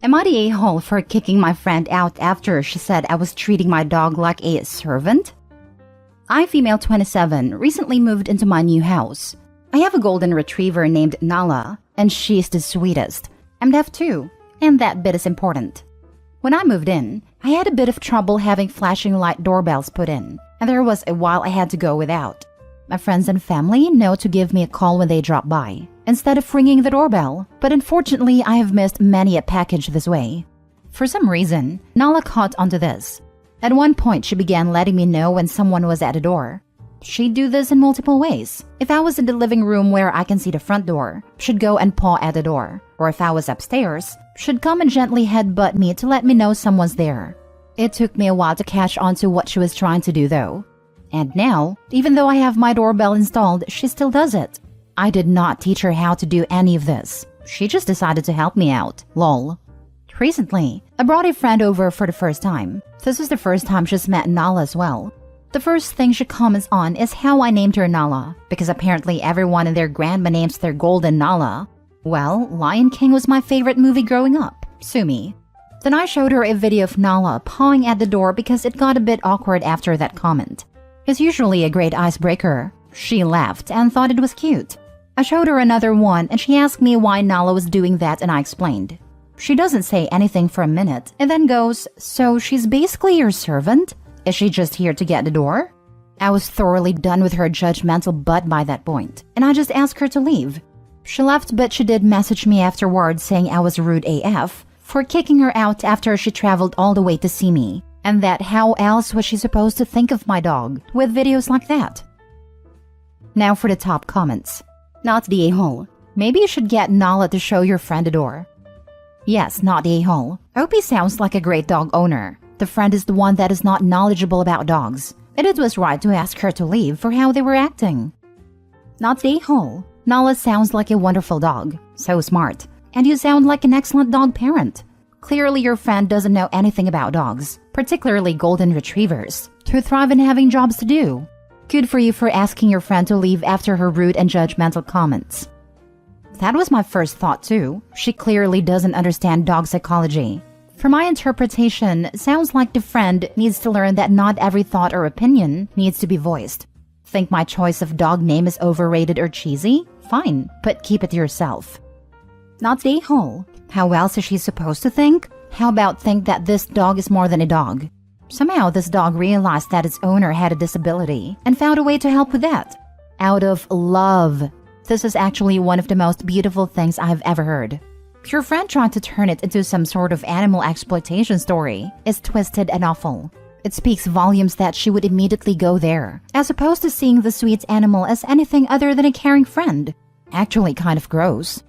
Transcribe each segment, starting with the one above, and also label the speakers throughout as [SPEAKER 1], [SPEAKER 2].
[SPEAKER 1] Am I the a-hole for kicking my friend out after she said I was treating my dog like a servant? I, female 27, recently moved into my new house. I have a golden retriever named Nala, and she's the sweetest. I'm deaf too, and that bit is important. When I moved in, I had a bit of trouble having flashing light doorbells put in, and there was a while I had to go without. My friends and family know to give me a call when they drop by, instead of ringing the doorbell, but unfortunately I have missed many a package this way. For some reason, Nala caught onto this. At one point, she began letting me know when someone was at the door. She'd do this in multiple ways. If I was in the living room where I can see the front door, she'd go and paw at the door. Or if I was upstairs, she'd come and gently headbutt me to let me know someone's there. It took me a while to catch on to what she was trying to do though. And now, even though I have my doorbell installed, she still does it. I did not teach her how to do any of this. She just decided to help me out. Lol. Recently, I brought a friend over for the first time. This is the first time she's met Nala as well. The first thing she comments on is how I named her Nala, because apparently everyone and their grandma names their golden Nala. Well, Lion King was my favorite movie growing up. Sue me. Then I showed her a video of Nala pawing at the door because it got a bit awkward after that comment. It's usually a great icebreaker. She laughed and thought it was cute. I showed her another one and she asked me why Nala was doing that and I explained. She doesn't say anything for a minute and then goes, "So she's basically your servant? Is she just here to get the door?" I was thoroughly done with her judgmental butt by that point, and I just asked her to leave. She left, but she did message me afterwards saying I was rude AF for kicking her out after she traveled all the way to see me, and that how else was she supposed to think of my dog with videos like that? Now for the top comments. Not the a-hole. Maybe you should get Nala to show your friend the door. Yes, not the a-hole. Opie sounds like a great dog owner. The friend is the one that is not knowledgeable about dogs, and it was right to ask her to leave for how they were acting. Not the a-hole. Nala sounds like a wonderful dog. So smart. And you sound like an excellent dog parent. Clearly your friend doesn't know anything about dogs, particularly golden retrievers, to thrive in having jobs to do. Good for you for asking your friend to leave after her rude and judgmental comments. That was my first thought too. She clearly doesn't understand dog psychology. For my interpretation, sounds like the friend needs to learn that not every thought or opinion needs to be voiced. Think my choice of dog name is overrated or cheesy? Fine, but keep it to yourself. Not the a-hole. How else is she supposed to think? How about think that this dog is more than a dog? Somehow this dog realized that its owner had a disability and found a way to help with that. Out of love. This is actually one of the most beautiful things I've ever heard. Your friend trying to turn it into some sort of animal exploitation story is twisted and awful. It speaks volumes that she would immediately go there, as opposed to seeing the sweet animal as anything other than a caring friend. Actually kind of gross.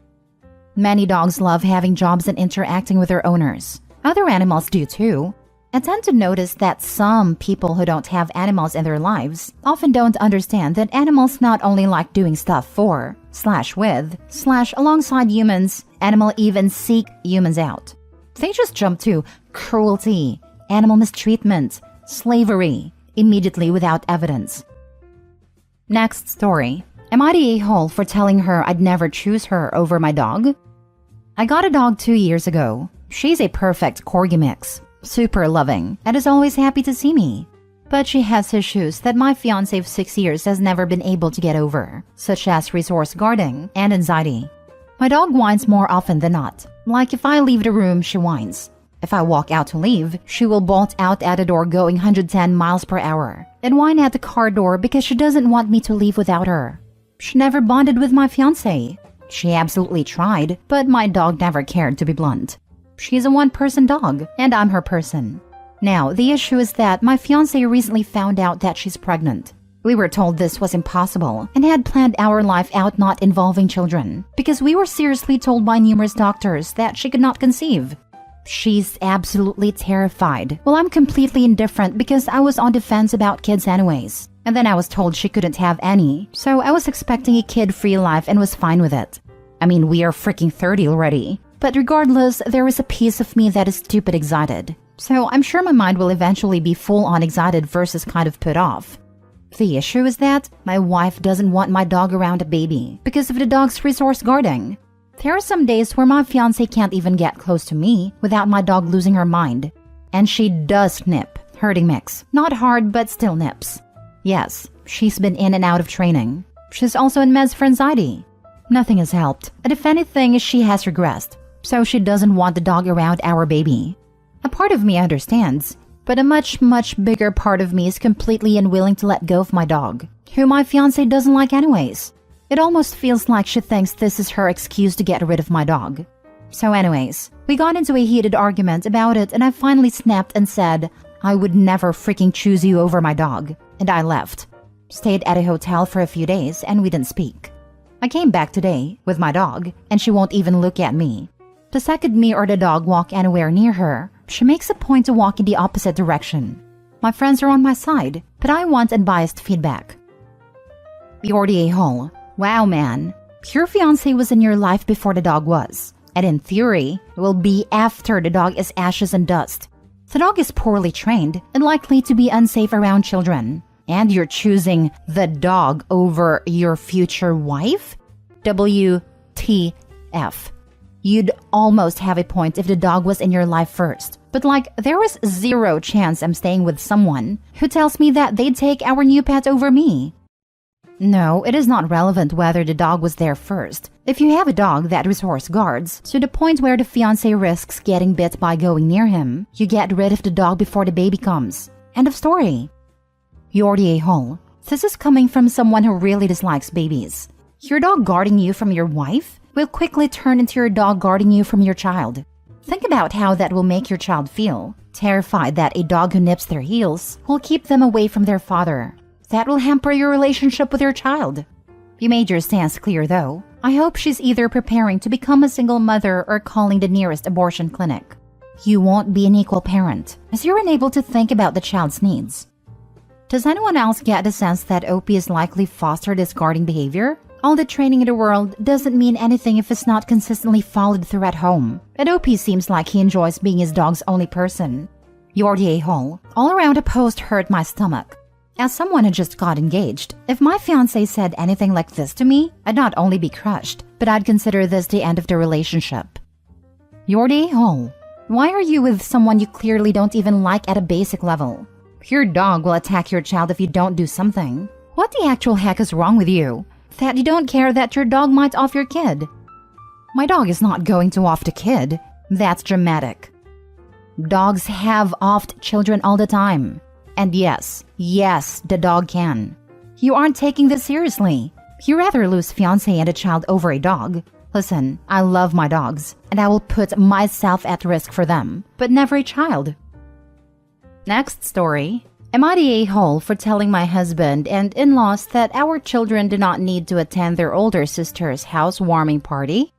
[SPEAKER 1] Many dogs love having jobs and interacting with their owners. Other animals do too. I tend to notice that some people who don't have animals in their lives often don't understand that animals not only like doing stuff for, /with, /alongside humans, animals even seek humans out. They just jump to cruelty, animal mistreatment, slavery, immediately without evidence. Next story. Am I the a-hole for telling her I'd never choose her over my dog? I got a dog 2 years ago. She's a perfect corgi mix. Super loving, and is always happy to see me. But she has issues that my fiancé of 6 years has never been able to get over, such as resource guarding and anxiety. My dog whines more often than not. Like if I leave the room, she whines. If I walk out to leave, she will bolt out at the door going 110 miles per hour and whine at the car door because she doesn't want me to leave without her. She never bonded with my fiancé. She absolutely tried, but my dog never cared, to be blunt. She's a one-person dog, and I'm her person. Now, the issue is that my fiancé recently found out that she's pregnant. We were told this was impossible and had planned our life out not involving children because we were seriously told by numerous doctors that she could not conceive. She's absolutely terrified. Well, I'm completely indifferent because I was on defense about kids anyways. And then I was told she couldn't have any, so I was expecting a kid-free life and was fine with it. I mean, we are freaking 30 already. But regardless, there is a piece of me that is stupid excited. So I'm sure my mind will eventually be full-on excited versus kind of put off. The issue is that my wife doesn't want my dog around a baby because of the dog's resource guarding. There are some days where my fiancé can't even get close to me without my dog losing her mind. And she does nip, herding mix. Not hard, but still nips. Yes, she's been in and out of training. She's also in meds for anxiety. Nothing has helped, and if anything, she has regressed. So she doesn't want the dog around our baby. A part of me understands, but a much, much bigger part of me is completely unwilling to let go of my dog, who my fiancé doesn't like anyways. It almost feels like she thinks this is her excuse to get rid of my dog. So anyways, we got into a heated argument about it and I finally snapped and said, I would never freaking choose you over my dog. And I left. Stayed at a hotel for a few days and we didn't speak. I came back today with my dog and she won't even look at me. The second me or the dog walk anywhere near her, she makes a point to walk in the opposite direction. My friends are on my side, but I want unbiased feedback. Yordi a-hole. Wow, man. Your fiancé was in your life before the dog was. And in theory, it will be after the dog is ashes and dust. The dog is poorly trained and likely to be unsafe around children. And you're choosing the dog over your future wife? WTF. You'd almost have a point if the dog was in your life first. But like, there was zero chance I'm staying with someone who tells me that they'd take our new pet over me. No, it is not relevant whether the dog was there first. If you have a dog that resource guards to the point where the fiancé risks getting bit by going near him, you get rid of the dog before the baby comes. End of story. Yordi a-hole. This is coming from someone who really dislikes babies. Your dog guarding you from your wife will quickly turn into your dog guarding you from your child. Think about how that will make your child feel. Terrified that a dog who nips their heels will keep them away from their father. That will hamper your relationship with your child. You made your stance clear though. I hope she's either preparing to become a single mother or calling the nearest abortion clinic. You won't be an equal parent, as you're unable to think about the child's needs. Does anyone else get the sense that OP is likely foster this guarding behavior? All the training in the world doesn't mean anything if it's not consistently followed through at home. And OP seems like he enjoys being his dog's only person. Yordi a-hole. All around a post hurt my stomach. As someone who just got engaged, if my fiancé said anything like this to me, I'd not only be crushed, but I'd consider this the end of the relationship. Yordi a-hole. Why are you with someone you clearly don't even like at a basic level? Your dog will attack your child if you don't do something. What the actual heck is wrong with you? That you don't care that your dog might off your kid? My dog is not going to off the kid. That's dramatic. Dogs have offed children all the time. And yes, the dog can. You aren't taking this seriously. You rather lose fiancé and a child over a dog. Listen, I love my dogs, and I will put myself at risk for them, but never a child. Next story. Am I the a-hole for telling my husband and in-laws that our children do not need to attend their older sister's housewarming party?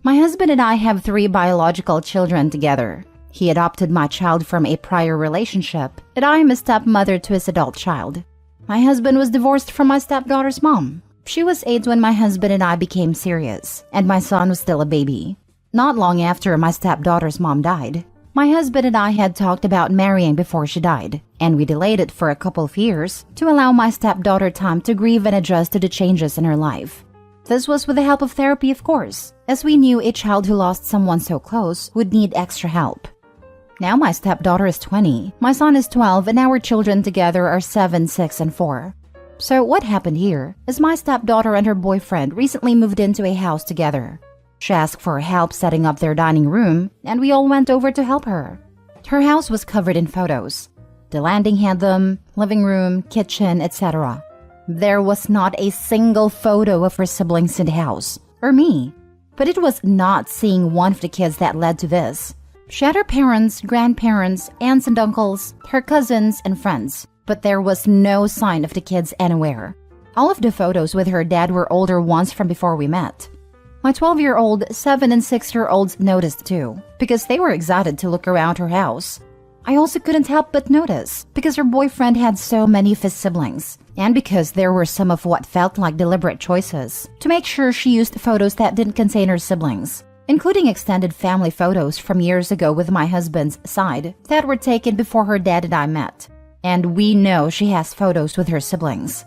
[SPEAKER 1] My husband and I have 3 biological children together. He adopted my child from a prior relationship, and I am a stepmother to his adult child. My husband was divorced from my stepdaughter's mom. She was 8 when my husband and I became serious, and my son was still a baby. Not long after my stepdaughter's mom died, my husband and I had talked about marrying before she died, and we delayed it for a couple of years to allow my stepdaughter time to grieve and adjust to the changes in her life. This was with the help of therapy, of course, as we knew a child who lost someone so close would need extra help. Now my stepdaughter is 20, my son is 12, and our children together are 7, 6, and 4. So what happened here is my stepdaughter and her boyfriend recently moved into a house together. She asked for help setting up their dining room, and we all went over to help her. Her house was covered in photos. The landing had them, living room, kitchen, etc. There was not a single photo of her siblings in the house, or me. But it was not seeing one of the kids that led to this. She had her parents, grandparents, aunts and uncles, her cousins, and friends, but there was no sign of the kids anywhere. All of the photos with her dad were older ones from before we met. My 12-year-old, 7 and 6-year-olds noticed too, because they were excited to look around her house. I also couldn't help but notice, because her boyfriend had so many of his siblings, and because there were some of what felt like deliberate choices to make sure she used photos that didn't contain her siblings, including extended family photos from years ago with my husband's side that were taken before her dad and I met. And we know she has photos with her siblings.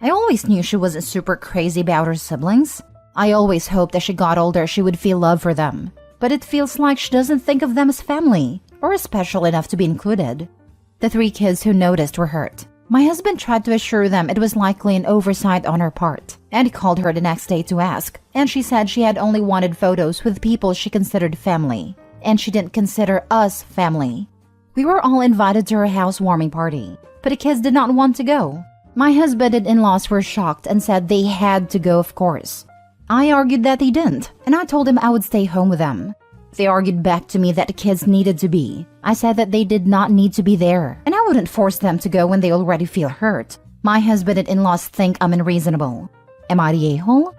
[SPEAKER 1] I always knew she wasn't super crazy about her siblings. I always hoped as she got older she would feel love for them. But it feels like she doesn't think of them as family, or as special enough to be included. The 3 kids who noticed were hurt. My husband tried to assure them it was likely an oversight on her part, and he called her the next day to ask, and she said she had only wanted photos with people she considered family, and she didn't consider us family. We were all invited to her housewarming party, but the kids did not want to go. My husband and in-laws were shocked and said they had to go, of course. I argued that they didn't, and I told them I would stay home with them. They argued back to me that the kids needed to be. I said that they did not need to be there, and I wouldn't force them to go when they already feel hurt. My husband and in-laws think I'm unreasonable. Am I the a-hole?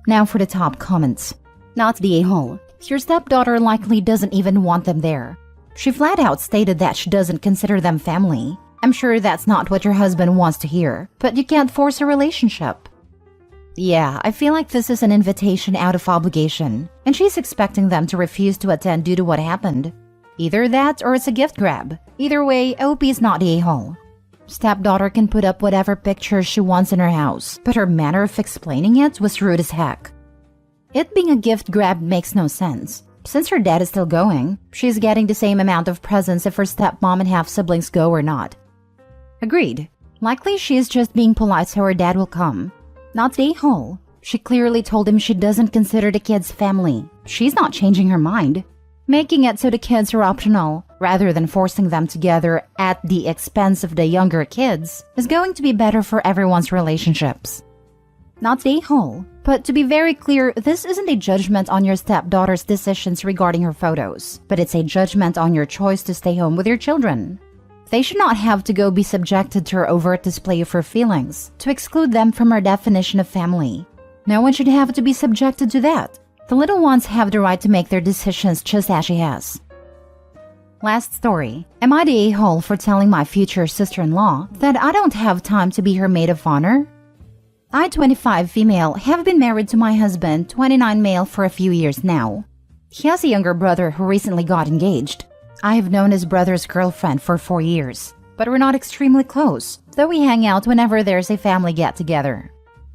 [SPEAKER 1] Now for the top comments. Not the a-hole. Your stepdaughter likely doesn't even want them there. She flat out stated that she doesn't consider them family. I'm sure that's not what your husband wants to hear, but you can't force a relationship. Yeah, I feel like this is an invitation out of obligation, and she's expecting them to refuse to attend due to what happened. Either that or it's a gift grab. Either way, OP is not the a-hole. Stepdaughter can put up whatever pictures she wants in her house, but her manner of explaining it was rude as heck. It being a gift grab makes no sense. Since her dad is still going, she's getting the same amount of presents if her stepmom and half-siblings go or not. Agreed. Likely she is just being polite so her dad will come. Not the a-hole. She clearly told him she doesn't consider the kids family. She's not changing her mind. Making it so the kids are optional, rather than forcing them together at the expense of the younger kids, is going to be better for everyone's relationships. Not the a-hole. But to be very clear, this isn't a judgment on your stepdaughter's decisions regarding her photos, but it's a judgment on your choice to stay home with your children. They should not have to go be subjected to her overt display of her feelings to exclude them from her definition of family. No one should have to be subjected to that. The little ones have the right to make their decisions just as she has. Last story. Am I the a-hole for telling my future sister-in-law that I don't have time to be her maid of honor? I, 25 female, have been married to my husband, 29 male, for a few years now. He has a younger brother who recently got engaged. I have known his brother's girlfriend for 4 years, but we're not extremely close, though we hang out whenever there's a family get-together.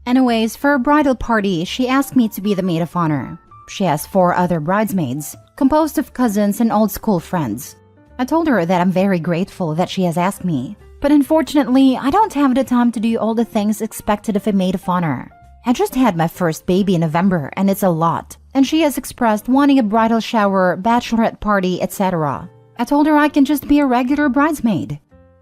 [SPEAKER 1] Anyways, for a bridal party, she asked me to be the maid of honor. She has 4 other bridesmaids, composed of cousins and old school friends. I told her that I'm very grateful that she has asked me, but unfortunately, I don't have the time to do all the things expected of a maid of honor. I just had my first baby in November, and it's a lot, and she has expressed wanting a bridal shower, bachelorette party, etc. I told her I can just be a regular bridesmaid.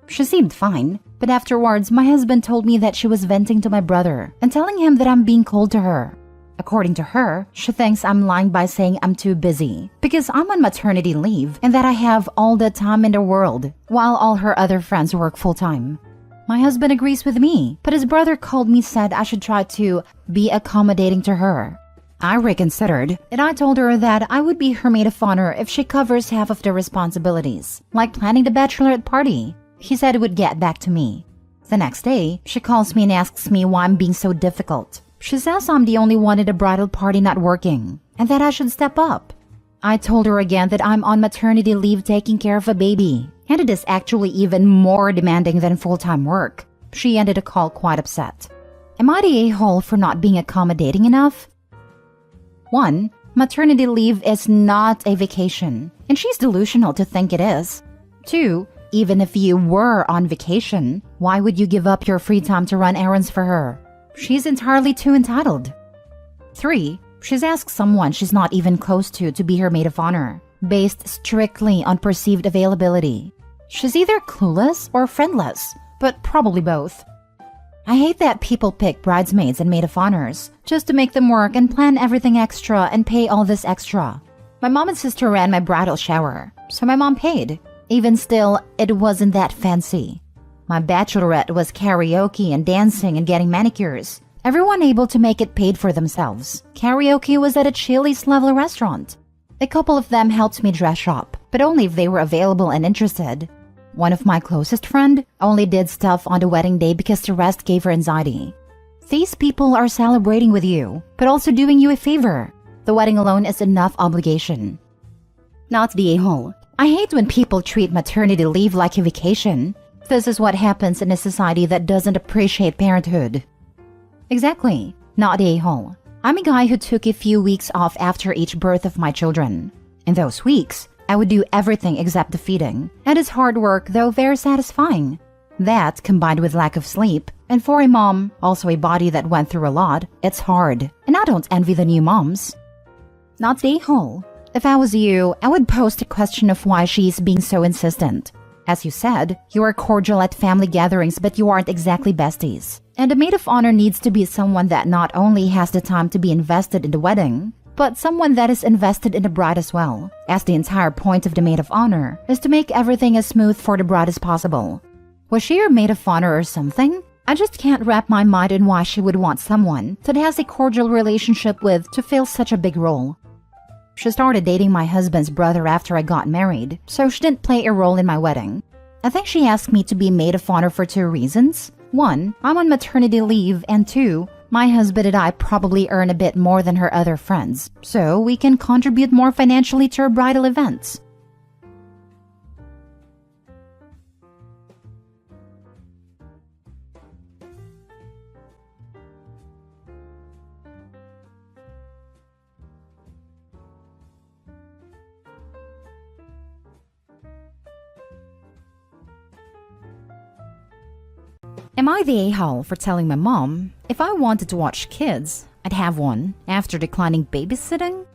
[SPEAKER 1] She seemed fine, but afterwards my husband told me that she was venting to my brother and telling him that I'm being cold to her. According to her, she thinks I'm lying by saying I'm too busy because I'm on maternity leave and that I have all the time in the world while all her other friends work full-time. My husband agrees with me, but his brother called me said I should try to be accommodating to her. I reconsidered, and I told her that I would be her maid of honor if she covers half of the responsibilities, like planning the bachelorette party. He said he would get back to me. The next day, she calls me and asks me why I'm being so difficult. She says I'm the only one at the bridal party not working, and that I should step up. I told her again that I'm on maternity leave taking care of a baby, and it is actually even more demanding than full-time work. She ended the call quite upset. Am I the a-hole for not being accommodating enough? 1. Maternity leave is not a vacation, and she's delusional to think it is. 2. Even if you were on vacation, why would you give up your free time to run errands for her? She's entirely too entitled. 3. She's asked someone she's not even close to be her maid of honor, based strictly on perceived availability. She's either clueless or friendless, but probably both. I hate that people pick bridesmaids and maid of honors just to make them work and plan everything extra and pay all this extra. My mom and sister ran my bridal shower, so my mom paid. Even still, it wasn't that fancy. My bachelorette was karaoke and dancing and getting manicures. Everyone able to make it paid for themselves. Karaoke was at a Chili's level restaurant. A couple of them helped me dress shop, but only if they were available and interested. One of my closest friend only did stuff on the wedding day because the rest gave her anxiety. These people are celebrating with you, but also doing you a favor. The wedding alone is enough obligation. Not the a-hole. I hate when people treat maternity leave like a vacation. This is what happens in a society that doesn't appreciate parenthood. Exactly. Not the a-hole. I'm a guy who took a few weeks off after each birth of my children. In those weeks, I would do everything except the feeding. It is hard work, though very satisfying. That, combined with lack of sleep, and for a mom, also a body that went through a lot, it's hard. And I don't envy the new moms. Not the a-hole. If I was you, I would post a question of why she's being so insistent. As you said, you are cordial at family gatherings, but you aren't exactly besties. And a maid of honor needs to be someone that not only has the time to be invested in the wedding, but someone that is invested in the bride as well, as the entire point of the maid of honor is to make everything as smooth for the bride as possible. Was she your maid of honor or something? I just can't wrap my mind in why she would want someone that has a cordial relationship with to fill such a big role. She started dating my husband's brother after I got married, so she didn't play a role in my wedding. I think she asked me to be maid of honor for 2 reasons. 1, I'm on maternity leave, and 2, my husband and I probably earn a bit more than her other friends, so we can contribute more financially to her bridal events. Am I the a-hole for telling my mom if I wanted to watch kids, I'd have one after declining babysitting?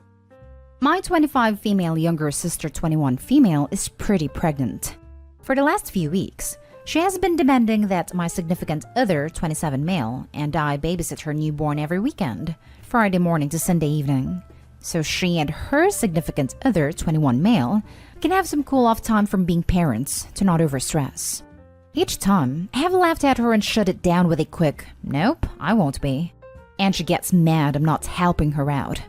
[SPEAKER 1] My 25 female younger sister 21 female is pretty pregnant. For the last few weeks, she has been demanding that my significant other 27 male and I babysit her newborn every weekend, Friday morning to Sunday evening, so she and her significant other 21 male can have some cool off time from being parents to not overstress. Each time, I have laughed at her and shut it down with a quick, "Nope, I won't be." And she gets mad I'm not helping her out.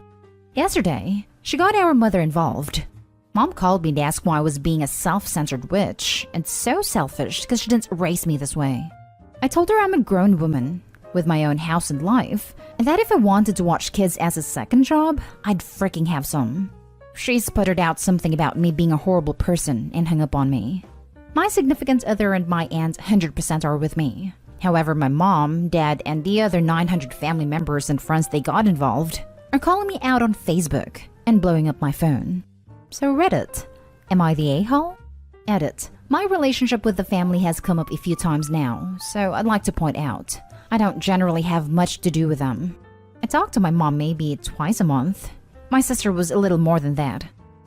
[SPEAKER 1] Yesterday, she got our mother involved. Mom called me to ask why I was being a self-centered witch and so selfish because she didn't raise me this way. I told her I'm a grown woman with my own house and life, and that if I wanted to watch kids as a second job, I'd freaking have some. She sputtered out something about me being a horrible person and hung up on me. My significant other and my aunt 100% are with me. However, my mom, dad, and the other 900 family members and friends they got involved are calling me out on Facebook and blowing up my phone. So Reddit, am I the a-hole? Edit, my relationship with the family has come up a few times now, so I'd like to point out, I don't generally have much to do with them. I talk to my mom maybe twice a month. My sister was a little more than that.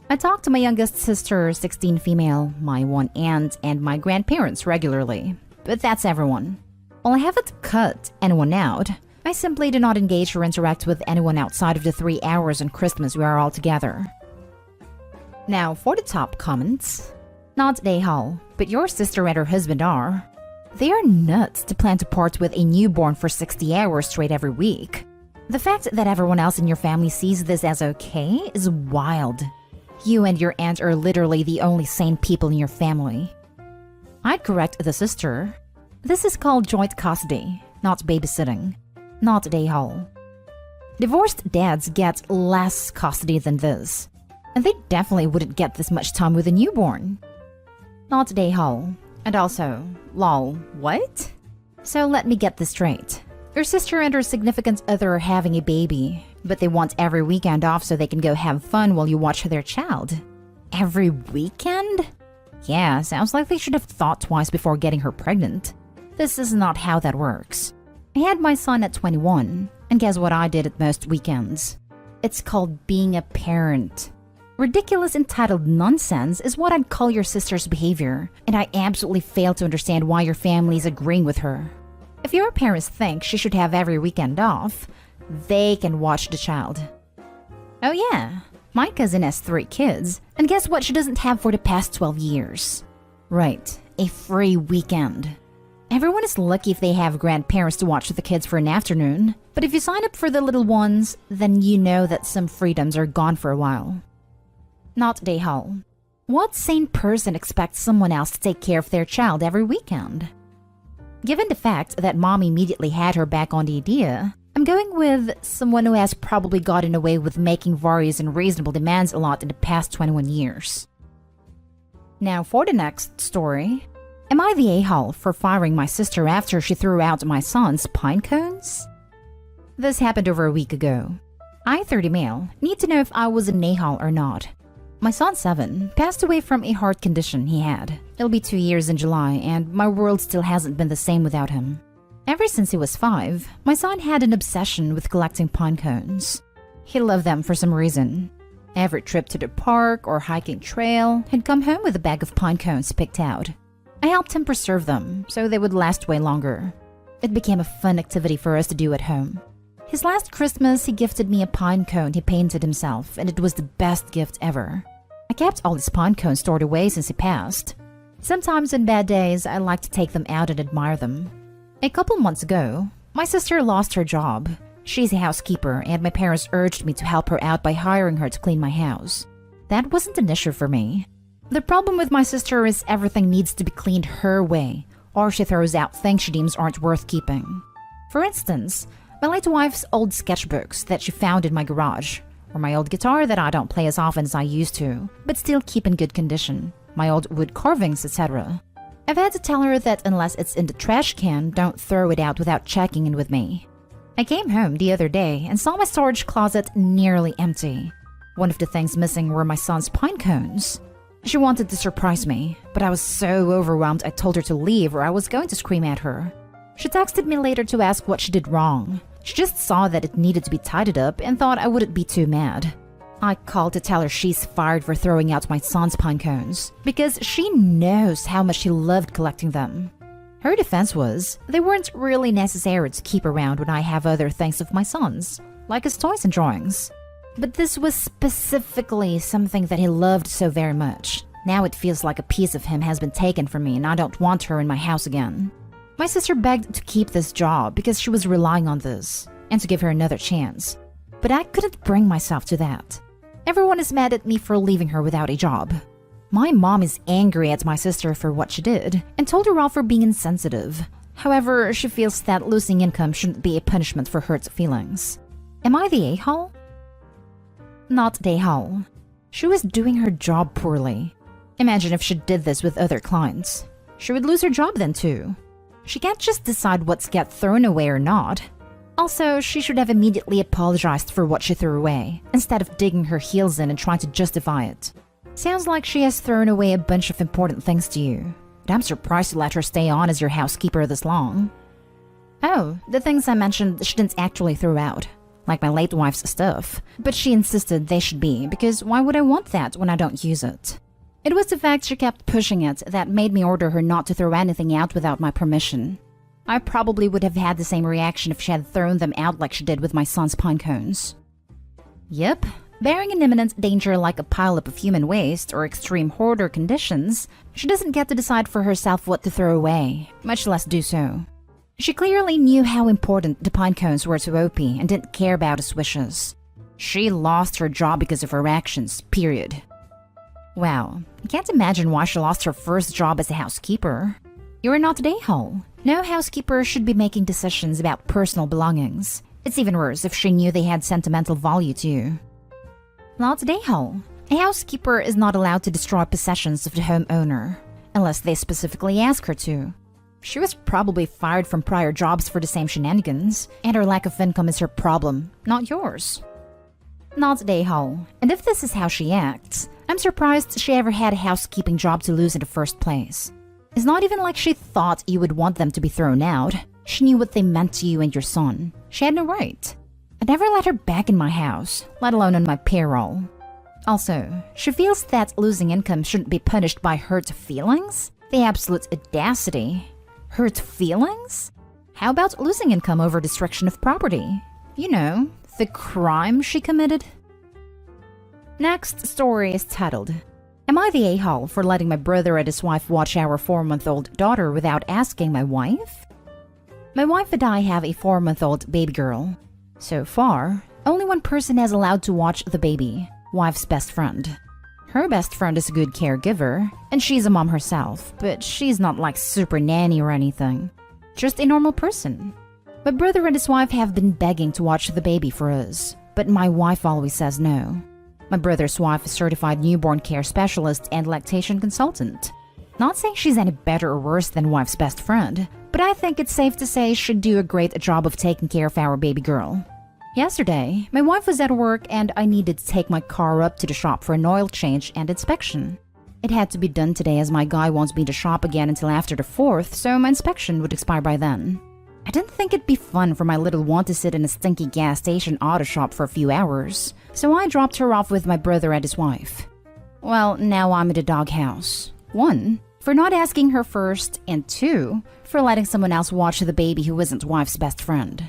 [SPEAKER 1] I talk to my youngest sister, 16 female, my one aunt, and my grandparents regularly. But that's everyone. While I haven't cut anyone out, I simply do not engage or interact with anyone outside of the 3 hours on Christmas we are all together. Now, for the top comments. Not a-hole, but your sister and her husband are. They are nuts to plan to part with a newborn for 60 hours straight every week. The fact that everyone else in your family sees this as okay is wild. You and your aunt are literally the only sane people in your family. I'd correct the sister. This is called joint custody, not babysitting. Not a-hole. Divorced dads get less custody than this, and they definitely wouldn't get this much time with a newborn. Not a-hole. And also, lol, what? So let me get this straight. Your sister and her significant other are having a baby, but they want every weekend off so they can go have fun while you watch their child. Every weekend? Yeah, sounds like they should have thought twice before getting her pregnant. This is not how that works. I had my son at 21, and guess what I did at most weekends? It's called being a parent. Ridiculous entitled nonsense is what I'd call your sister's behavior, and I absolutely fail to understand why your family is agreeing with her. If your parents think she should have every weekend off, they can watch the child. Oh yeah, my cousin has 3 kids, and guess what she doesn't have for the past 12 years? Right, a free weekend. Everyone is lucky if they have grandparents to watch the kids for an afternoon, but if you sign up for the little ones, then you know that some freedoms are gone for a while. Not a-hole. What sane person expects someone else to take care of their child every weekend? Given the fact that mom immediately had her back on the idea, I'm going with someone who has probably gotten away with making various and reasonable demands a lot in the past 21 years. Now for the next story. Am I the a-hole for firing my sister after she threw out my son's pine cones? This happened over a week ago. I, 30 male, need to know if I was a Nahal or not. My son, 7, passed away from a heart condition he had. It'll be 2 years in July, and my world still hasn't been the same without him. Ever since he was 5, my son had an obsession with collecting pine cones. He loved them for some reason. Every trip to the park or hiking trail, he'd come home with a bag of pine cones picked out. I helped him preserve them so they would last way longer. It became a fun activity for us to do at home. His last Christmas, he gifted me a pine cone he painted himself, and it was the best gift ever. I kept all his pine cones stored away since he passed. Sometimes on bad days, I like to take them out and admire them. A couple months ago, my sister lost her job. She's a housekeeper, and my parents urged me to help her out by hiring her to clean my house. That wasn't an issue for me. The problem with my sister is everything needs to be cleaned her way, or she throws out things she deems aren't worth keeping. For instance, my late wife's old sketchbooks that she found in my garage, or my old guitar that I don't play as often as I used to, but still keep in good condition, my old wood carvings, etc. I've had to tell her that unless it's in the trash can, don't throw it out without checking in with me. I came home the other day and saw my storage closet nearly empty. One of the things missing were my son's pine cones. She wanted to surprise me, but I was so overwhelmed I told her to leave or I was going to scream at her. She texted me later to ask what she did wrong. She just saw that it needed to be tidied up and thought I wouldn't be too mad. I called to tell her she's fired for throwing out my son's pine cones because she knows how much he loved collecting them. Her defense was, they weren't really necessary to keep around when I have other things of my son's, like his toys and drawings. But this was specifically something that he loved so very much. Now it feels like a piece of him has been taken from me and I don't want her in my house again. My sister begged to keep this job because she was relying on this, and to give her another chance. But I couldn't bring myself to that. Everyone is mad at me for leaving her without a job. My mom is angry at my sister for what she did, and told her off for being insensitive. However, she feels that losing income shouldn't be a punishment for hurt feelings. Am I the a-hole? Not the a-hole. She was doing her job poorly. Imagine if she did this with other clients. She would lose her job then too. She can't just decide what's get thrown away or not. Also, she should have immediately apologized for what she threw away, instead of digging her heels in and trying to justify it. Sounds like she has thrown away a bunch of important things to you, but I'm surprised you let her stay on as your housekeeper this long. Oh, the things I mentioned she didn't actually throw out, like my late wife's stuff, but she insisted they should be because why would I want that when I don't use it? It was the fact she kept pushing it that made me order her not to throw anything out without my permission. I probably would have had the same reaction if she had thrown them out like she did with my son's pine cones. Yep, bearing an imminent danger like a pileup of human waste or extreme hoarder conditions, she doesn't get to decide for herself what to throw away, much less do so. She clearly knew how important the pine cones were to Opie and didn't care about his wishes. She lost her job because of her actions, period. Wow, I can't imagine why she lost her first job as a housekeeper. You're not a day-hole. No housekeeper should be making decisions about personal belongings. It's even worse if she knew they had sentimental value to you. Not a day-hole. A housekeeper is not allowed to destroy possessions of the homeowner, unless they specifically ask her to. She was probably fired from prior jobs for the same shenanigans, and her lack of income is her problem, not yours. Not a day-hole. And if this is how she acts, I'm surprised she ever had a housekeeping job to lose in the first place. It's not even like she thought you would want them to be thrown out. She knew what they meant to you and your son. She had no right. I never let her back in my house, let alone on my payroll. Also, she feels that losing income shouldn't be punished by hurt feelings? The absolute audacity. Hurt feelings? How about losing income over destruction of property? You know, the crime she committed? Next story is titled, Am I the a-hole for letting my brother and his wife watch our 4-month-old daughter without asking my wife? My wife and I have a 4-month-old baby girl. So far, only one person has allowed to watch the baby, wife's best friend. Her best friend is a good caregiver, and she's a mom herself, but she's not like super nanny or anything. Just a normal person. My brother and his wife have been begging to watch the baby for us, but my wife always says no. My brother's wife is a certified newborn care specialist and lactation consultant. Not saying she's any better or worse than wife's best friend, but I think it's safe to say she'd do a great job of taking care of our baby girl. Yesterday, my wife was at work and I needed to take my car up to the shop for an oil change and inspection. It had to be done today as my guy wants me to shop again until after the 4th, so my inspection would expire by then. I didn't think it'd be fun for my little one to sit in a stinky gas station auto shop for a few hours, so I dropped her off with my brother and his wife. Well, now I'm in the doghouse. 1, for not asking her first, and 2, for letting someone else watch the baby who isn't wife's best friend.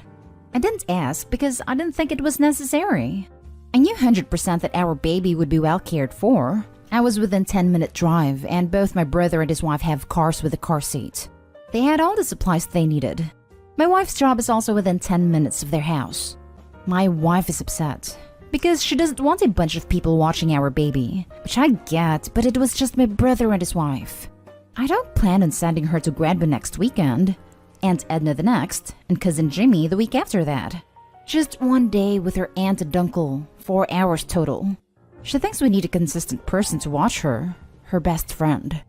[SPEAKER 1] I didn't ask because I didn't think it was necessary. I knew 100% that our baby would be well cared for. I was within 10-minute drive, and both my brother and his wife have cars with a car seat. They had all the supplies they needed. My wife's job is also within 10 minutes of their house. My wife is upset because she doesn't want a bunch of people watching our baby, which I get, but it was just my brother and his wife. I don't plan on sending her to Grandma next weekend, Aunt Edna the next, and Cousin Jimmy the week after that. Just one day with her aunt and uncle, 4 hours total. She thinks we need a consistent person to watch her, her best friend.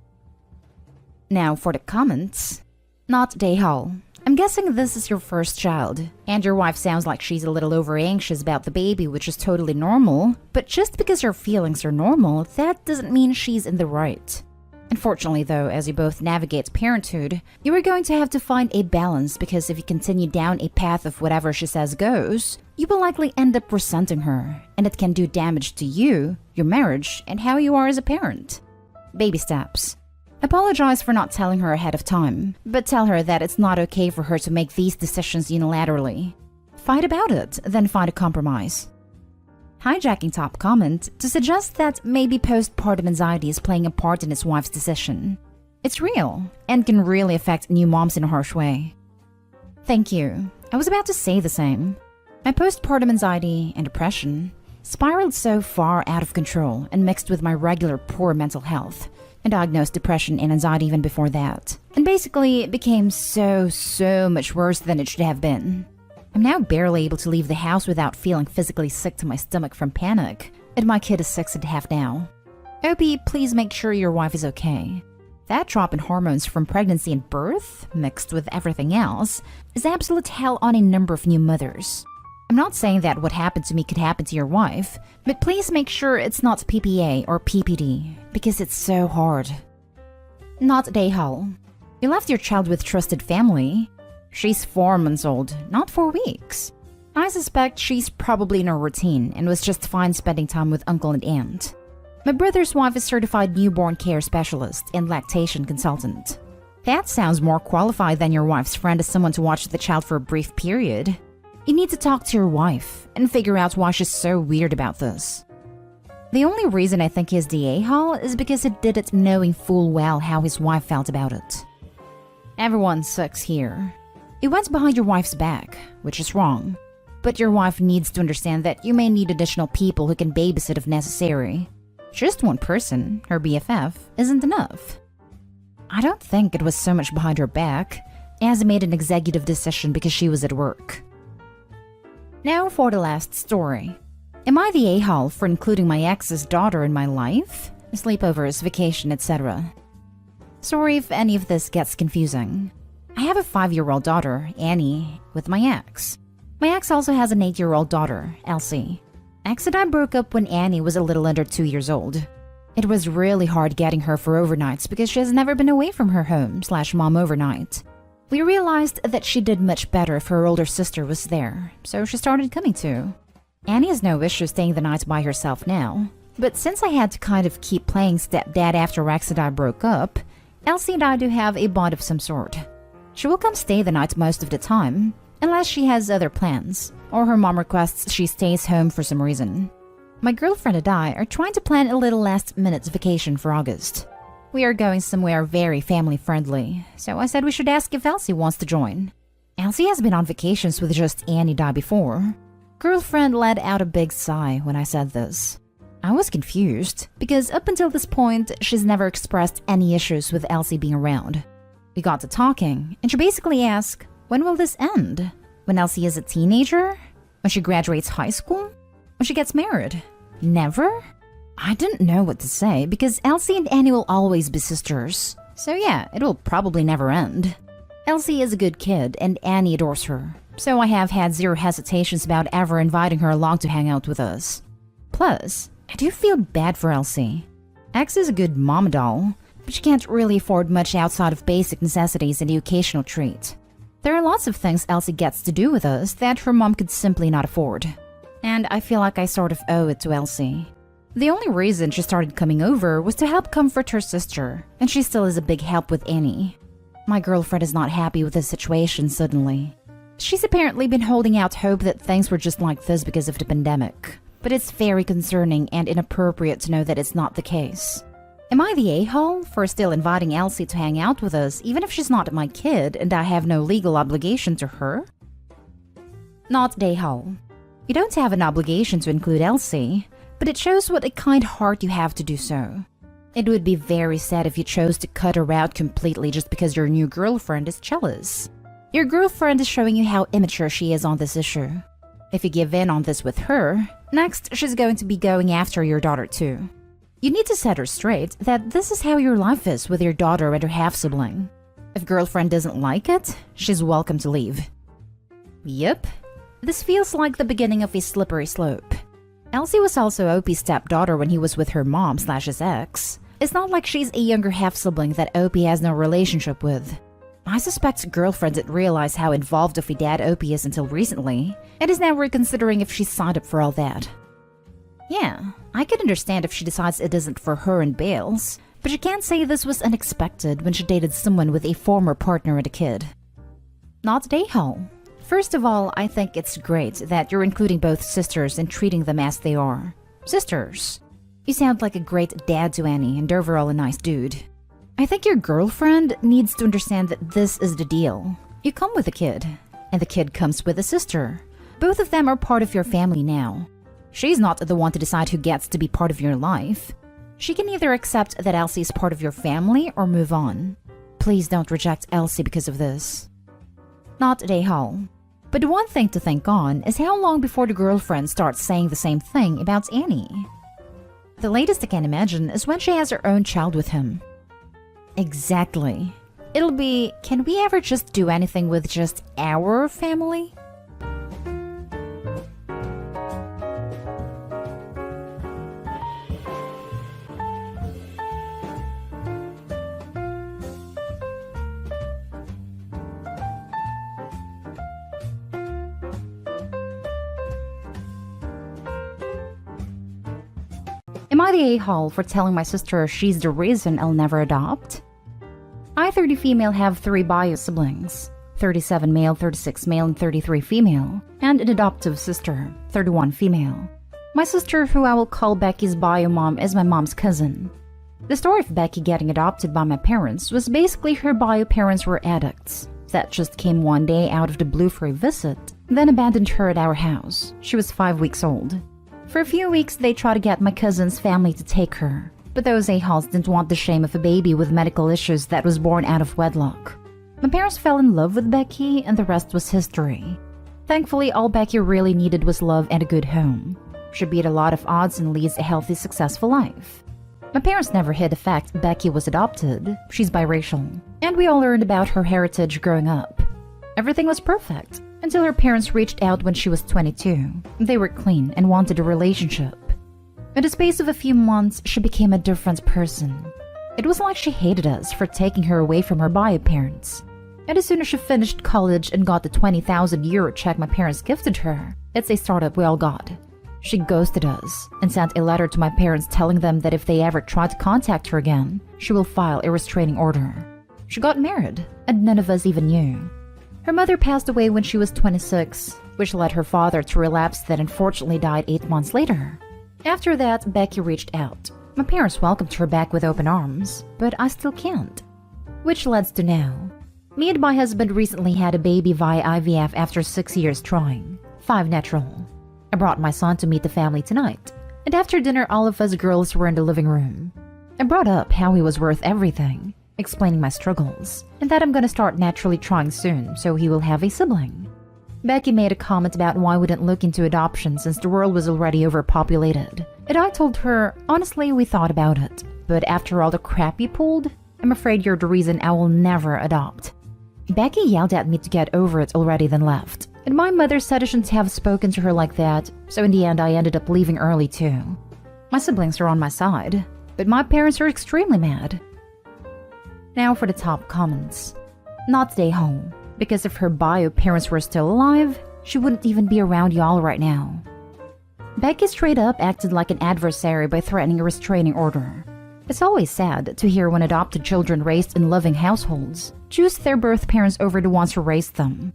[SPEAKER 1] Now for the comments. Not Dayhall. I'm guessing this is your first child, and your wife sounds like she's a little over-anxious about the baby, which is totally normal, but just because her feelings are normal, that doesn't mean she's in the right. Unfortunately though, as you both navigate parenthood, you are going to have to find a balance because if you continue down a path of whatever she says goes, you will likely end up resenting her, and it can do damage to you, your marriage, and how you are as a parent. Baby steps. Apologize for not telling her ahead of time, but tell her that it's not okay for her to make these decisions unilaterally. Fight about it, then find a compromise. Hijacking top comment to suggest that maybe postpartum anxiety is playing a part in his wife's decision. It's real, and can really affect new moms in a harsh way. Thank you. I was about to say the same. My postpartum anxiety and depression spiraled so far out of control and mixed with my regular poor mental health. I diagnosed depression and anxiety even before that. And basically, it became so much worse than it should have been. I'm now barely able to leave the house without feeling physically sick to my stomach from panic, and my kid is 6.5 now. OP, please make sure your wife is okay. That drop in hormones from pregnancy and birth, mixed with everything else, is absolute hell on a number of new mothers. I'm not saying that what happened to me could happen to your wife, but please make sure it's not PPA or PPD, because it's so hard. Not Dayhall. You left your child with trusted family. She's 4 months old, not 4 weeks. I suspect she's probably in her routine and was just fine spending time with uncle and aunt. My brother's wife is certified newborn care specialist and lactation consultant. That sounds more qualified than your wife's friend as someone to watch the child for a brief period. You need to talk to your wife and figure out why she's so weird about this. The only reason I think he's the a-hole is because he did it knowing full well how his wife felt about it. Everyone sucks here. You went behind your wife's back, which is wrong. But your wife needs to understand that you may need additional people who can babysit if necessary. Just one person, her BFF, isn't enough. I don't think it was so much behind her back, as he made an executive decision because she was at work. Now for the last story. Am I the a-hole for including my ex's daughter in my life? Sleepovers, vacation, etc. Sorry if any of this gets confusing. I have a 5-year-old daughter, Annie, with my ex. My ex also has an 8-year-old daughter, Elsie. Ex and I broke up when Annie was a little under 2 years old. It was really hard getting her for overnights because she has never been away from her home/mom overnight. We realized that she did much better if her older sister was there, so she started coming too. Annie has no issue staying the night by herself now, but since I had to kind of keep playing stepdad after Rex and I broke up, Elsie and I do have a bond of some sort. She will come stay the night most of the time, unless she has other plans, or her mom requests she stays home for some reason. My girlfriend and I are trying to plan a little last-minute vacation for August. We are going somewhere very family-friendly, so I said we should ask if Elsie wants to join. Elsie has been on vacations with just Annie and I before. Girlfriend let out a big sigh when I said this. I was confused, because up until this point, she's never expressed any issues with Elsie being around. We got to talking, and she basically asked, when will this end? When Elsie is a teenager? When she graduates high school? When she gets married? Never? I didn't know what to say because Elsie and Annie will always be sisters. So yeah, it will probably never end. Elsie is a good kid and Annie adores her. So I have had zero hesitations about ever inviting her along to hang out with us. Plus, I do feel bad for Elsie. X is a good mom doll, but she can't really afford much outside of basic necessities and the occasional treat. There are lots of things Elsie gets to do with us that her mom could simply not afford. And I feel like I sort of owe it to Elsie. The only reason she started coming over was to help comfort her sister, and she still is a big help with Annie. My girlfriend is not happy with the situation suddenly. She's apparently been holding out hope that things were just like this because of the pandemic. But it's very concerning and inappropriate to know that it's not the case. Am I the a-hole for still inviting Elsie to hang out with us even if she's not my kid and I have no legal obligation to her? Not the a-hole. You don't have an obligation to include Elsie, but it shows what a kind heart you have to do so. It would be very sad if you chose to cut her out completely just because your new girlfriend is jealous. Your girlfriend is showing you how immature she is on this issue. If you give in on this with her, next she's going to be going after your daughter too. You need to set her straight that this is how your life is with your daughter and her half-sibling. If girlfriend doesn't like it, she's welcome to leave. Yep, this feels like the beginning of a slippery slope. Elsie was also Opie's stepdaughter when he was with her mom/his ex. It's not like she's a younger half-sibling that Opie has no relationship with. I suspect girlfriend didn't realize how involved of a dad Opie is until recently, and is now reconsidering if she signed up for all that. Yeah, I could understand if she decides it isn't for her and bails, but you can't say this was unexpected when she dated someone with a former partner and a kid. Not a hole. First of all, I think it's great that you're including both sisters and treating them as they are. Sisters. You sound like a great dad to Annie and overall a nice dude. I think your girlfriend needs to understand that this is the deal. You come with a kid, and the kid comes with a sister. Both of them are part of your family now. She's not the one to decide who gets to be part of your life. She can either accept that Elsie is part of your family or move on. Please don't reject Elsie because of this. Not a hole. But one thing to think on is how long before the girlfriend starts saying the same thing about Annie. The latest I can imagine is when she has her own child with him. Exactly. It'll be, can we ever just do anything with just our family? Am I the a-hole for telling my sister she's the reason I'll never adopt? I, 30 female, have 3 bio siblings, 37 male, 36 male, and 33 female, and an adoptive sister, 31 female. My sister, who I will call Becky's bio mom, is my mom's cousin. The story of Becky getting adopted by my parents was basically her bio parents were addicts that just came one day out of the blue for a visit, then abandoned her at our house. She was 5 weeks old. For a few weeks, they tried to get my cousin's family to take her, but those a-holes didn't want the shame of a baby with medical issues that was born out of wedlock. My parents fell in love with Becky, and the rest was history. Thankfully, all Becky really needed was love and a good home. She beat a lot of odds and leads a healthy, successful life. My parents never hid the fact Becky was adopted. She's biracial, and we all learned about her heritage growing up. Everything was perfect. Until her parents reached out when she was 22. They were clean and wanted a relationship. In the space of a few months, she became a different person. It was like she hated us for taking her away from her bio parents. And as soon as she finished college and got the 20,000 euro check my parents gifted her, it's a startup we all got. She ghosted us and sent a letter to my parents telling them that if they ever try to contact her again, she will file a restraining order. She got married, and none of us even knew. Her mother passed away when she was 26, which led her father to relapse that unfortunately died 8 months later. After that, Becky reached out. My parents welcomed her back with open arms, but I still can't. Which leads to now. Me and my husband recently had a baby via IVF after 6 years trying. 5 natural. I brought my son to meet the family tonight, and after dinner all of us girls were in the living room. I brought up how he was worth everything, explaining my struggles, and that I'm gonna start naturally trying soon so he will have a sibling. Becky made a comment about why we didn't look into adoption since the world was already overpopulated, and I told her, honestly, we thought about it, but after all the crap you pulled, I'm afraid you're the reason I will never adopt. Becky yelled at me to get over it already, then left. And my mother said I shouldn't have spoken to her like that, so in the end I ended up leaving early too. My siblings are on my side, but my parents are extremely mad. Now for the top comments. Not stay home, because if her bio parents were still alive, she wouldn't even be around y'all right now. Becky straight up acted like an adversary by threatening a restraining order. It's always sad to hear when adopted children raised in loving households choose their birth parents over the ones who raised them.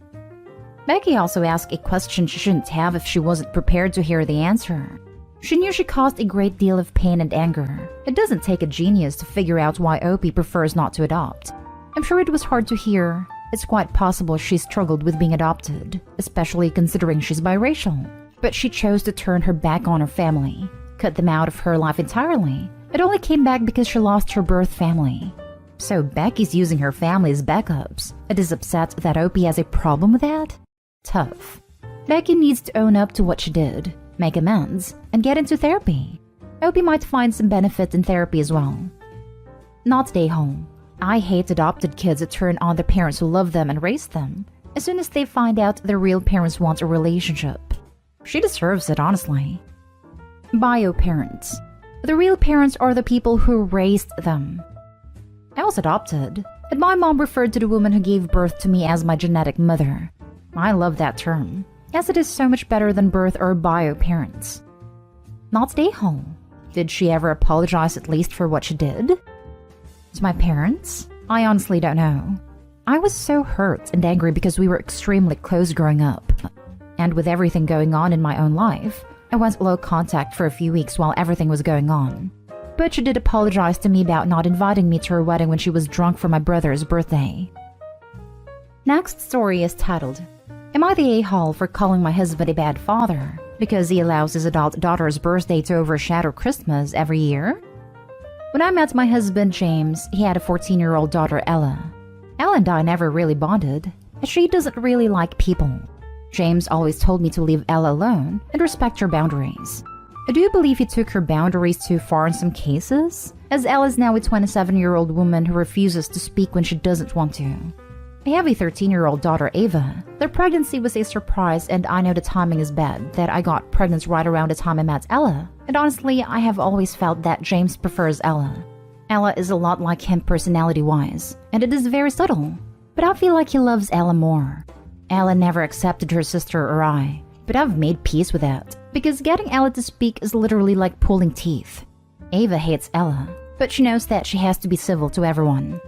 [SPEAKER 1] Becky also asked a question she shouldn't have if she wasn't prepared to hear the answer. She knew she caused a great deal of pain and anger. It doesn't take a genius to figure out why Opie prefers not to adopt. I'm sure it was hard to hear. It's quite possible she struggled with being adopted, especially considering she's biracial. But she chose to turn her back on her family, cut them out of her life entirely. It only came back because she lost her birth family. So Becky's using her family as backups and is upset that Opie has a problem with that? Tough. Becky needs to own up to what she did, make amends, and get into therapy. Opie might find some benefit in therapy as well. Not stay home. I hate adopted kids that turn on their parents who love them and raise them as soon as they find out their real parents want a relationship. She deserves it, honestly. Bio parents. The real parents are the people who raised them. I was adopted, and my mom referred to the woman who gave birth to me as my genetic mother. I love that term, as it is so much better than birth or bio parents. Not stay home. Did she ever apologize at least for what she did? To my parents? I honestly don't know. I was so hurt and angry because we were extremely close growing up. And with everything going on in my own life, I went low contact for a few weeks while everything was going on. But she did apologize to me about not inviting me to her wedding when she was drunk for my brother's birthday. Next story is titled, Am I the a-hole for calling my husband a bad father because he allows his adult daughter's birthday to overshadow Christmas every year? When I met my husband, James, he had a 14-year-old daughter, Ella. Ella and I never really bonded, as she doesn't really like people. James always told me to leave Ella alone and respect her boundaries. I do believe he took her boundaries too far in some cases, as Ella is now a 27-year-old woman who refuses to speak when she doesn't want to. I have a 13-year-old daughter, Ava. Their pregnancy was a surprise, and I know the timing is bad, that I got pregnant right around the time I met Ella. And honestly, I have always felt that James prefers Ella. Ella is a lot like him personality-wise, and it is very subtle. But I feel like he loves Ella more. Ella never accepted her sister or I, but I've made peace with that, because getting Ella to speak is literally like pulling teeth. Ava hates Ella, but she knows that she has to be civil to everyone.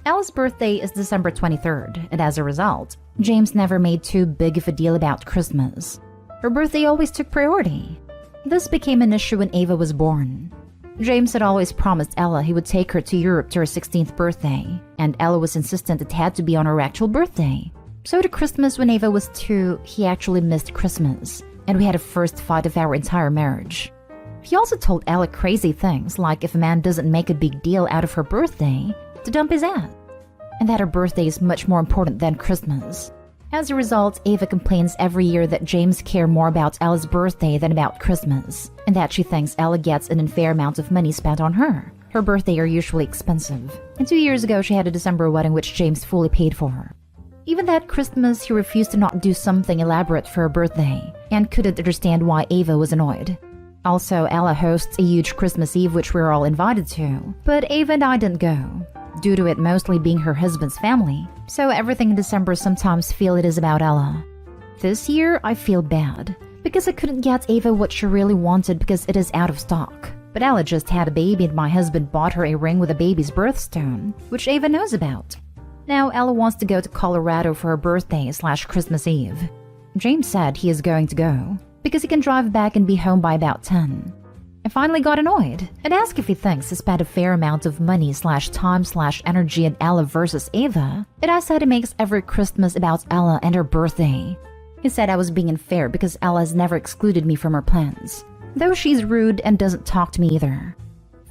[SPEAKER 1] Ella's birthday is December 23rd, and as a result, James never made too big of a deal about Christmas. Her birthday always took priority. This became an issue when Ava was born. James had always promised Ella he would take her to Europe to her 16th birthday, and Ella was insistent it had to be on her actual birthday. So to Christmas when Ava was 2, he actually missed Christmas, and we had a first fight of our entire marriage. He also told Ella crazy things, like if a man doesn't make a big deal out of her birthday, to dump his ass, and that her birthday is much more important than Christmas. As a result, Ava complains every year that James cares more about Ella's birthday than about Christmas, and that she thinks Ella gets an unfair amount of money spent on her. Her birthday are usually expensive, and 2 years ago she had a December wedding which James fully paid for. Even that Christmas, he refused to not do something elaborate for her birthday, and couldn't understand why Ava was annoyed. Also, Ella hosts a huge Christmas Eve which we're all invited to, but Ava and I didn't go, due to it mostly being her husband's family, so everything in December sometimes feel it is about Ella. This year, I feel bad, because I couldn't get Ava what she really wanted because it is out of stock. But Ella just had a baby and my husband bought her a ring with a baby's birthstone, which Ava knows about. Now Ella wants to go to Colorado for her birthday/Christmas Eve. James said he is going to go, because he can drive back and be home by about 10. I finally got annoyed and asked if he thinks he spent a fair amount of money/time/energy in Ella versus Ava, and I said it makes every Christmas about Ella and her birthday. He said I was being unfair because Ella has never excluded me from her plans, though she's rude and doesn't talk to me either.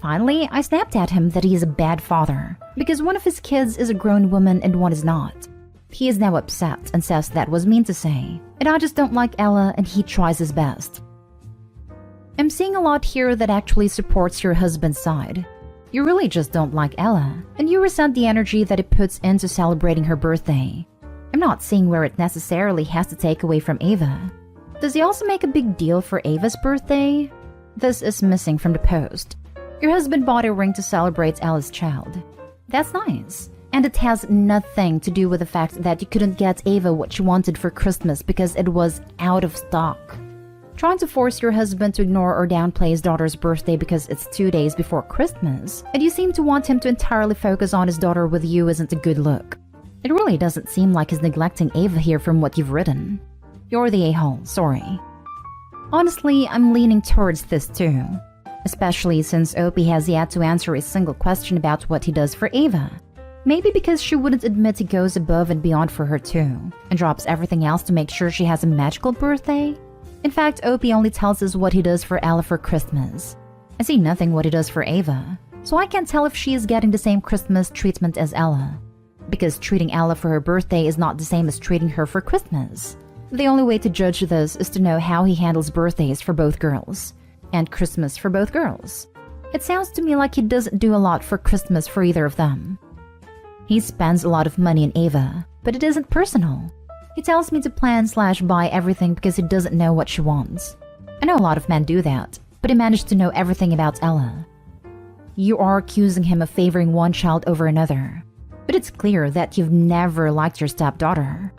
[SPEAKER 1] Finally, I snapped at him that he is a bad father, because one of his kids is a grown woman and one is not. He is now upset and says that was mean to say, and I just don't like Ella and he tries his best. I'm seeing a lot here that actually supports your husband's side. You really just don't like Ella, and you resent the energy that it puts into celebrating her birthday. I'm not seeing where it necessarily has to take away from Ava. Does he also make a big deal for Ava's birthday? This is missing from the post. Your husband bought a ring to celebrate Ella's child. That's nice. And it has nothing to do with the fact that you couldn't get Ava what she wanted for Christmas because it was out of stock. Trying to force your husband to ignore or downplay his daughter's birthday because it's 2 days before Christmas, and you seem to want him to entirely focus on his daughter with you isn't a good look. It really doesn't seem like he's neglecting Ava here from what you've written. You're the a-hole, sorry. Honestly, I'm leaning towards this too. Especially since Opie has yet to answer a single question about what he does for Ava. Maybe because she wouldn't admit he goes above and beyond for her too, and drops everything else to make sure she has a magical birthday? In fact, Opie only tells us what he does for Ella for Christmas. I see nothing what he does for Ava, so I can't tell if she is getting the same Christmas treatment as Ella. Because treating Ella for her birthday is not the same as treating her for Christmas. The only way to judge this is to know how he handles birthdays for both girls, and Christmas for both girls. It sounds to me like he doesn't do a lot for Christmas for either of them. He spends a lot of money on Ava, but it isn't personal. He tells me to plan/buy everything because he doesn't know what she wants. I know a lot of men do that, but he managed to know everything about Ella. You are accusing him of favoring one child over another, but it's clear that you've never liked your stepdaughter.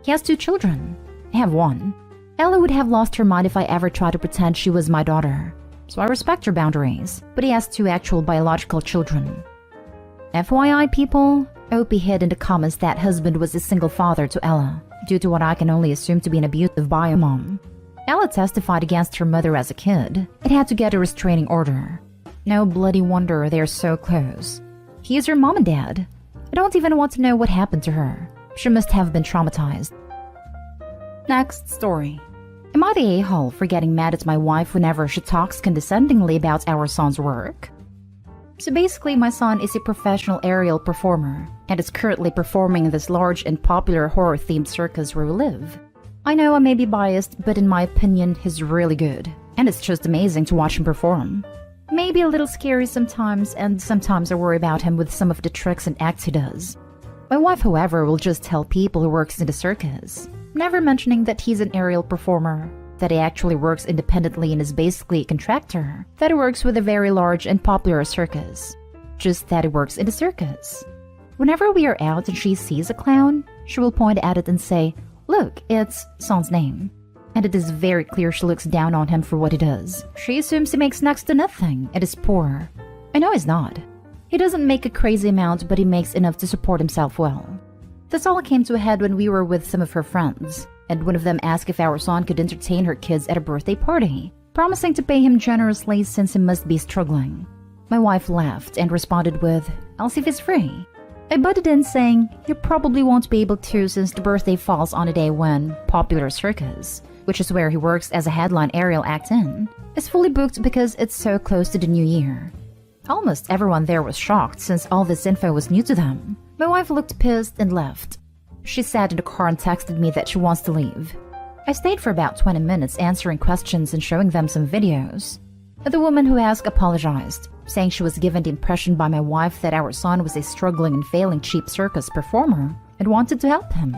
[SPEAKER 1] He has 2 children. I have 1. Ella would have lost her mind if I ever tried to pretend she was my daughter, so I respect her boundaries, but he has 2 actual biological children. FYI, people, Opie hid in the comments that husband was a single father to Ella, due to what I can only assume to be an abusive bio-mom. Ella testified against her mother as a kid. It had to get a restraining order. No bloody wonder they're so close. He is her mom and dad. I don't even want to know what happened to her. She must have been traumatized. Next story. Am I the a-hole for getting mad at my wife whenever she talks condescendingly about our son's work? So basically, my son is a professional aerial performer and is currently performing in this large and popular horror-themed circus where we live. I know I may be biased, but in my opinion, he's really good, and it's just amazing to watch him perform. Maybe a little scary sometimes, and sometimes I worry about him with some of the tricks and acts he does. My wife, however, will just tell people who works in the circus, never mentioning that he's an aerial performer, that he actually works independently and is basically a contractor, that he works with a very large and popular circus. Just that he works in the circus. Whenever we are out and she sees a clown, she will point at it and say, "Look, it's son's name." And it is very clear she looks down on him for what he does. She assumes he makes next to nothing and is poor. I know he's not. He doesn't make a crazy amount, but he makes enough to support himself well. This all came to a head when we were with some of her friends, and one of them asked if our son could entertain her kids at a birthday party, promising to pay him generously since he must be struggling. My wife laughed and responded with, "I'll see if it's free." I butted in saying, "You probably won't be able to since the birthday falls on a day when Popular Circus, which is where he works as a headline aerial act in, is fully booked because it's so close to the new year." Almost everyone there was shocked since all this info was new to them. My wife looked pissed and left. She sat in the car and texted me that she wants to leave. I stayed for about 20 minutes answering questions and showing them some videos. The woman who asked apologized, saying she was given the impression by my wife that our son was a struggling and failing cheap circus performer and wanted to help him.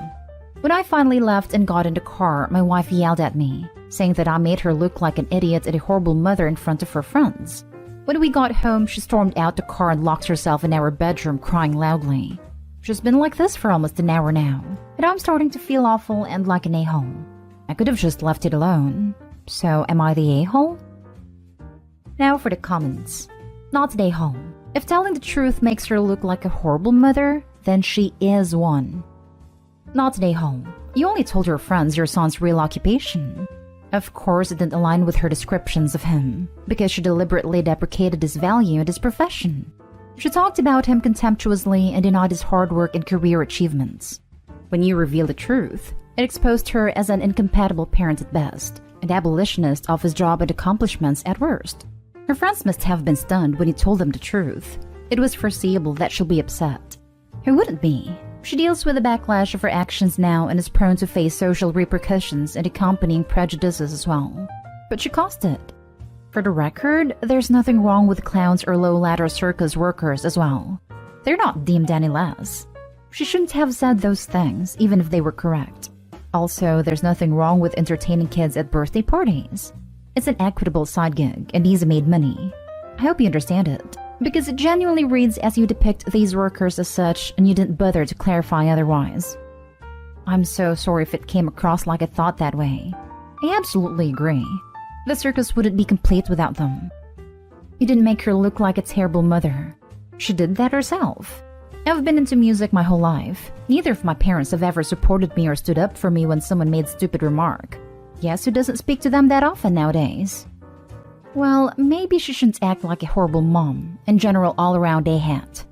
[SPEAKER 1] When I finally left and got in the car, my wife yelled at me, saying that I made her look like an idiot and a horrible mother in front of her friends. When we got home, she stormed out the car and locked herself in our bedroom crying loudly. She's been like this for almost an hour now, and I'm starting to feel awful and like an a-hole. I could have just left it alone. So am I the a-hole? Now for the comments. Not the a-hole. If telling the truth makes her look like a horrible mother, then she is one. Not the a-hole. You only told your friends your son's real occupation. Of course it didn't align with her descriptions of him, because she deliberately deprecated his value and his profession. She talked about him contemptuously and denied his hard work and career achievements. When you revealed the truth, it exposed her as an incompatible parent at best, an abolitionist of his job and accomplishments at worst. Her friends must have been stunned when he told them the truth. It was foreseeable that she'll be upset. Who wouldn't be? She deals with the backlash of her actions now and is prone to face social repercussions and accompanying prejudices as well. But she caused it. For the record, there's nothing wrong with clowns or low-ladder circus workers as well. They're not deemed any less. She shouldn't have said those things, even if they were correct. Also, there's nothing wrong with entertaining kids at birthday parties. It's an equitable side gig and easy-made money. I hope you understand it, because it genuinely reads as you depict these workers as such and you didn't bother to clarify otherwise. I'm so sorry if it came across like I thought that way. I absolutely agree. The circus wouldn't be complete without them. You didn't make her look like a terrible mother. She did that herself. I've been into music my whole life. Neither of my parents have ever supported me or stood up for me when someone made a stupid remark. Yes, who doesn't speak to them that often nowadays? Well, maybe she shouldn't act like a horrible mom and general all-around A-hat.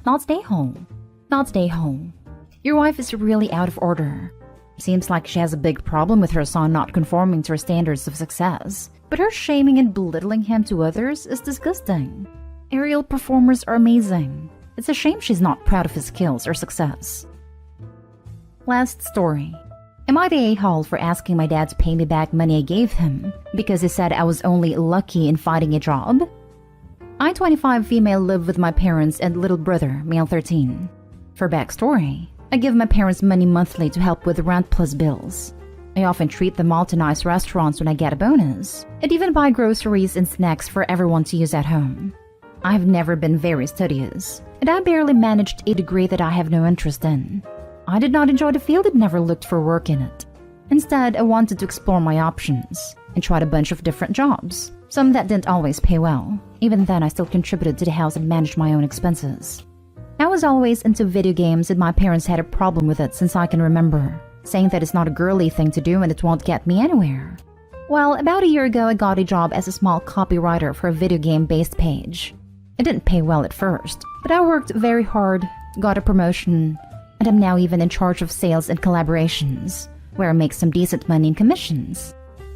[SPEAKER 1] Not stay home. Not stay home. Your wife is really out of order. Seems like she has a big problem with her son not conforming to her standards of success. But her shaming and belittling him to others is disgusting. Aerial performers are amazing. It's a shame she's not proud of his skills or success. Last story. Am I the a-hole for asking my dad to pay me back money I gave him because he said I was only lucky in finding a job? I, 25 female, live with my parents and little brother, male 13. For backstory, I give my parents money monthly to help with rent plus bills. I often treat them all to nice restaurants when I get a bonus, and even buy groceries and snacks for everyone to use at home. I've never been very studious, and I barely managed a degree that I have no interest in. I did not enjoy the field and never looked for work in it. Instead, I wanted to explore my options and tried a bunch of different jobs, some that didn't always pay well. Even then, I still contributed to the house and managed my own expenses. I was always into video games and my parents had a problem with it since I can remember, saying that it's not a girly thing to do and it won't get me anywhere. Well, about a year ago, I got a job as a small copywriter for a video game-based page. It didn't pay well at first, but I worked very hard, got a promotion, and I'm now even in charge of sales and collaborations, where I make some decent money in commissions.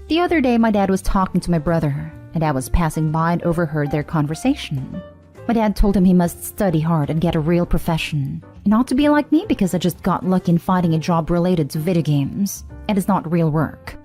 [SPEAKER 1] The other day, my dad was talking to my brother, and I was passing by and overheard their conversation. My dad told him he must study hard and get a real profession, and not to be like me because I just got lucky in finding a job related to video games, and it's not real work.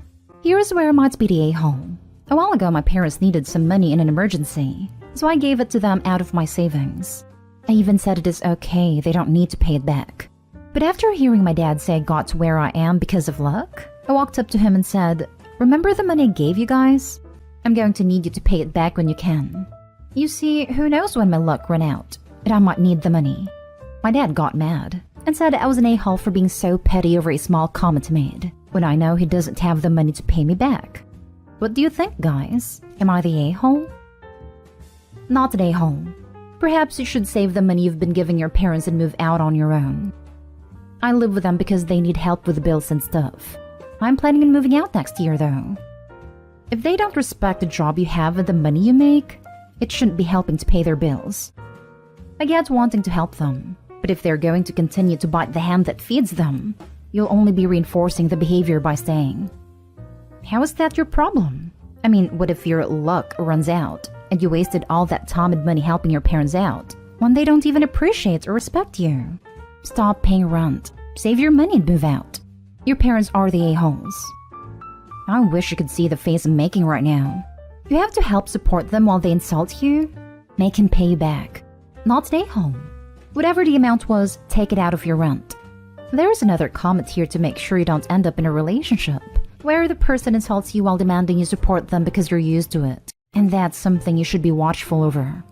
[SPEAKER 1] Here's where I might be the a-hole. A while ago, my parents needed some money in an emergency, so I gave it to them out of my savings. I even said it is okay, they don't need to pay it back. But after hearing my dad say I got to where I am because of luck, I walked up to him and said, "Remember the money I gave you guys? I'm going to need you to pay it back when you can. You see, who knows when my luck ran out, and I might need the money." My dad got mad and said I was an a-hole for being so petty over a small comment I made, when I know he doesn't have the money to pay me back. What do you think, guys? Am I the a-hole? Not an a-hole. Perhaps you should save the money you've been giving your parents and move out on your own. I live with them because they need help with the bills and stuff. I'm planning on moving out next year, though. If they don't respect the job you have and the money you make, it shouldn't be helping to pay their bills. I get wanting to help them, but if they're going to continue to bite the hand that feeds them, you'll only be reinforcing the behavior by staying. How is that your problem? I mean, what if your luck runs out and you wasted all that time and money helping your parents out when they don't even appreciate or respect you? Stop paying rent, save your money and move out. Your parents are the a-holes. I wish you could see the face I'm making right now. You have to help support them while they insult you? Make him pay you back. Not stay home. Whatever the amount was, take it out of your rent. There's another comment here to make sure you don't end up in a relationship where the person insults you while demanding you support them because you're used to it. And that's something you should be watchful over.